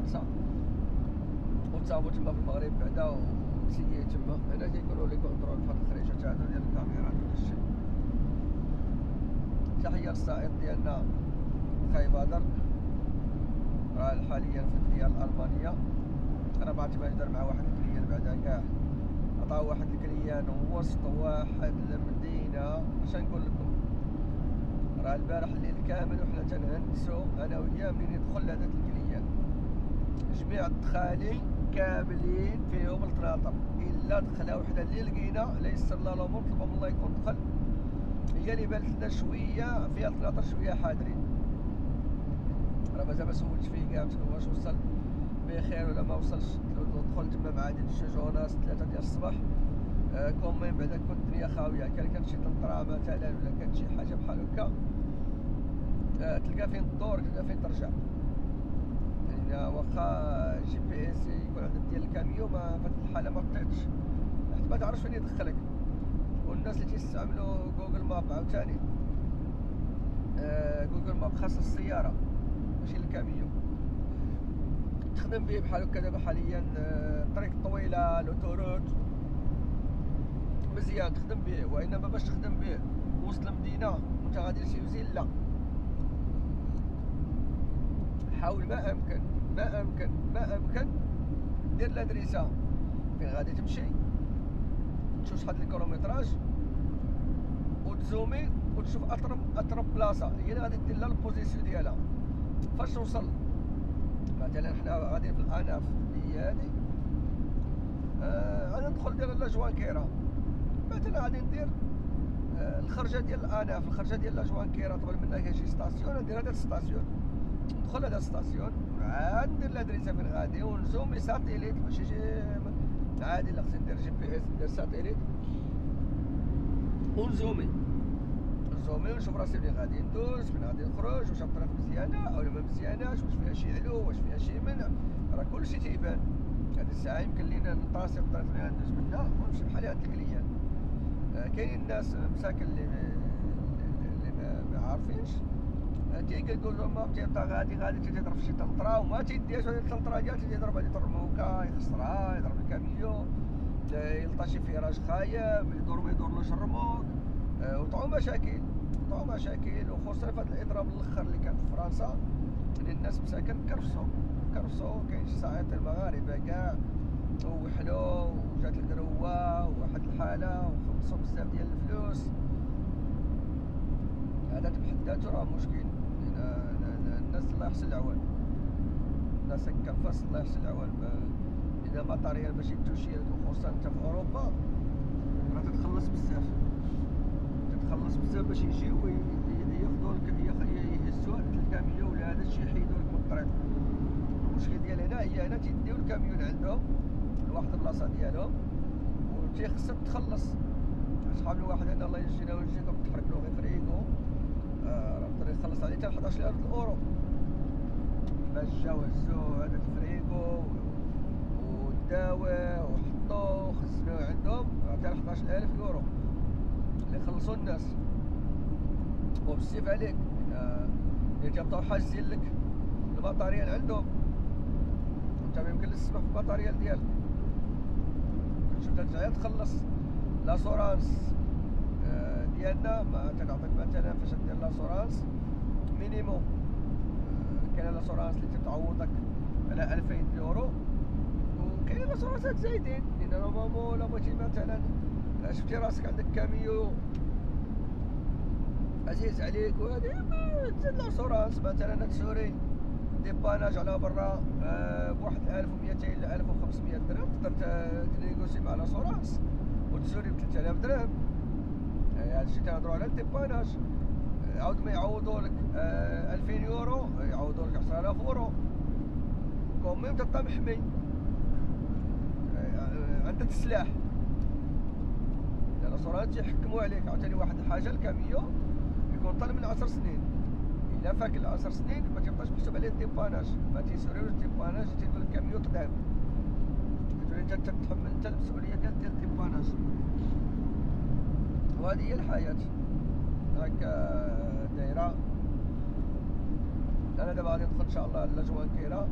فرنسا وتصاوبوا تما في المغرب بعدا وتسيي تما. هنا كيكونوا لي كونترول في هاد الخريجات هادو ديال الكاميرات وداكشي. تحية للسائق ديالنا خاي بدر، راه حاليا في الديار الألمانية. أنا ما عرفتش ما دار مع واحد الكليان بعدا كاع، عطاو واحد الكليان وسط واحد المدينة. اش نقول لكم، راه البارح الليل كامل وحنا تنهندسو أنا وياه منين يدخل هذاك الكليان. جميع الدخالي كاملين فيهم القناطر، إلا دخلة وحدة اللي لقينا لا يسر الله الأمور طلب من الله يكون دخل، هي اللي بانت لنا شوية فيها القناطر شوية حاضرين. راه مازال ما سولتش فيه كاع واش وصل بخير ولا ما وصلش. دخل تما مع هادي 2:03 ديال الصباح. كومين بعدا كنت الدنيا خاويه، كانت شي طنطرة مثلا ولا كانت شي حاجه بحال هكا تلقى فين تدور تلقى فين ترجع. يعني واخا جي بي اس يكون عندك ديال الكاميو ما في هاد الحاله ما طيقش حيت ما تعرفش فين يدخلك. والناس اللي تيستعملوا جوجل ماب عاوتاني جوجل ماب خاص السياره ماشي الكاميو. تخدم به بحال هكا دابا حاليا طريق طويله لوتوروت مزيان تخدم به، وانما باش تخدم به وسط المدينه وانت غادي لشي وزيل لا. حاول ما امكن دير لادريسه فين غادي تمشي، تشوف شحال الكيلومتراج وتزومي وتشوف اقرب بلاصه هي اللي غادي دير لها البوزيسيون ديالها. فاش توصل مثلا حنا غاديين في الاناف هي هادي، غادي ندخل ديال لا جوانكيرا مثلا، غادي ندير الخرجه ديال الاناف، الخرجه ديال لا جوانكيرا طبعا منها كاين شي ستاسيون، ندير هاد الستاسيون ندخل هاد الستاسيون عاد ندير لادريسه فين غادي ونزومي ساتيليت ماشي شي عادي. لا خصني ندير جي بي اس ندير ساتيليت ونزومي ونشوف راسي فين غادي ندوز فين غادي نخرج، واش الطريق مزيانه او ما مزياناش، واش فيها شي علو واش فيها شي منع، راه كلشي تيبان. هاد الساعه يمكن لينا نطاسي الطريق اللي غندوز منها ونمشي بحال هاد الكليان. كاينين الناس مساكن اللي ما عارفينش تيقول لهم ما تيبقى غادي تيضرب في شي طنطرة وما تيديهاش هاد الطنطرة ديالها، تيضرب عليه طرموكه يخسرها، يضرب الكاميو يلطا شي فيراج خايب يدور ما يدورلوش الرموك، وطعو مشاكل وخصوصا في هاد الاضراب الاخر اللي كان في فرنسا اللي الناس مساكن كرفسو. كاين شي سائقين المغاربه كاع وحلو وجات القروه وواحد الحاله وخلصوا بزاف ديال الفلوس. هذا بحد ذاته راه مشكل. الناس الله يحسن العوان، الناس هكا الفرس الله يحسن العوان. اذا مطاريا باش يمشيو خصوصا انت في اوروبا راه تتخلص بزاف باش يجيو ياخذوا لك يهزوا هذاك الكاميون ولا هذا الشيء يحيدوا لك من الطريق. المشكل ديال هنا تيديو الكاميون عندهم لواحد البلاصه ديالهم وتيخصك تخلص. صحاب الواحد هنا الله يجينا ويجيكم تحرك له غير فريقو راه يقدر يخلص عليه حتى 11000 اورو باش جاو هزو هذاك الفريقو وداوه وحطوه وخزنوه عندهم حتى 11000 اورو اللي خلصوا الناس. وبالسيف عليك اللي تبقاو حاجزين لك المطاريال عندهم وانت ما يمكن تسمح في المطاريال ديالك، شفت ترجع تخلص لاسورانس ديالنا. ما تنعطيك مثلا فاش دير لاسورانس مينيموم، كاين لاسورانس اللي تتعوضك على 2000 يورو وكاين لاسورانسات زايدين. لان نورمالمون لا بغيتي مثلا شفتي راسك عندك كاميو عزيز عليك وهادي تزيد لاسورانس مثلا تسوري ديباناج على برا بواحد 1200 ل 1500 درهم تقدر تنيغوسي مع لاسورانس وتسوري ب 3000 درهم. هادشي تنهضرو على الديباناج. عاود ما يعوضوا لك 2000 يورو يعوضوا لك 10000 يورو كوميم تبقى محمي عندك السلاح. لاسورانس تيحكموا عليك. عاوتاني واحد الحاجه الكاميو يكون طال من 10 سنين، الا فاك ال 10 سنين ما تيبقاش محسوب عليه الديباناج، ما تيسوريوش الديباناج تيقول الكاميو قدام، كتولي انت تتحمل انت المسؤوليه ديال الديباناج. وهذه هي الحياه هكا دايره. انا دابا غادي ندخل ان شاء الله لا جوانكيرا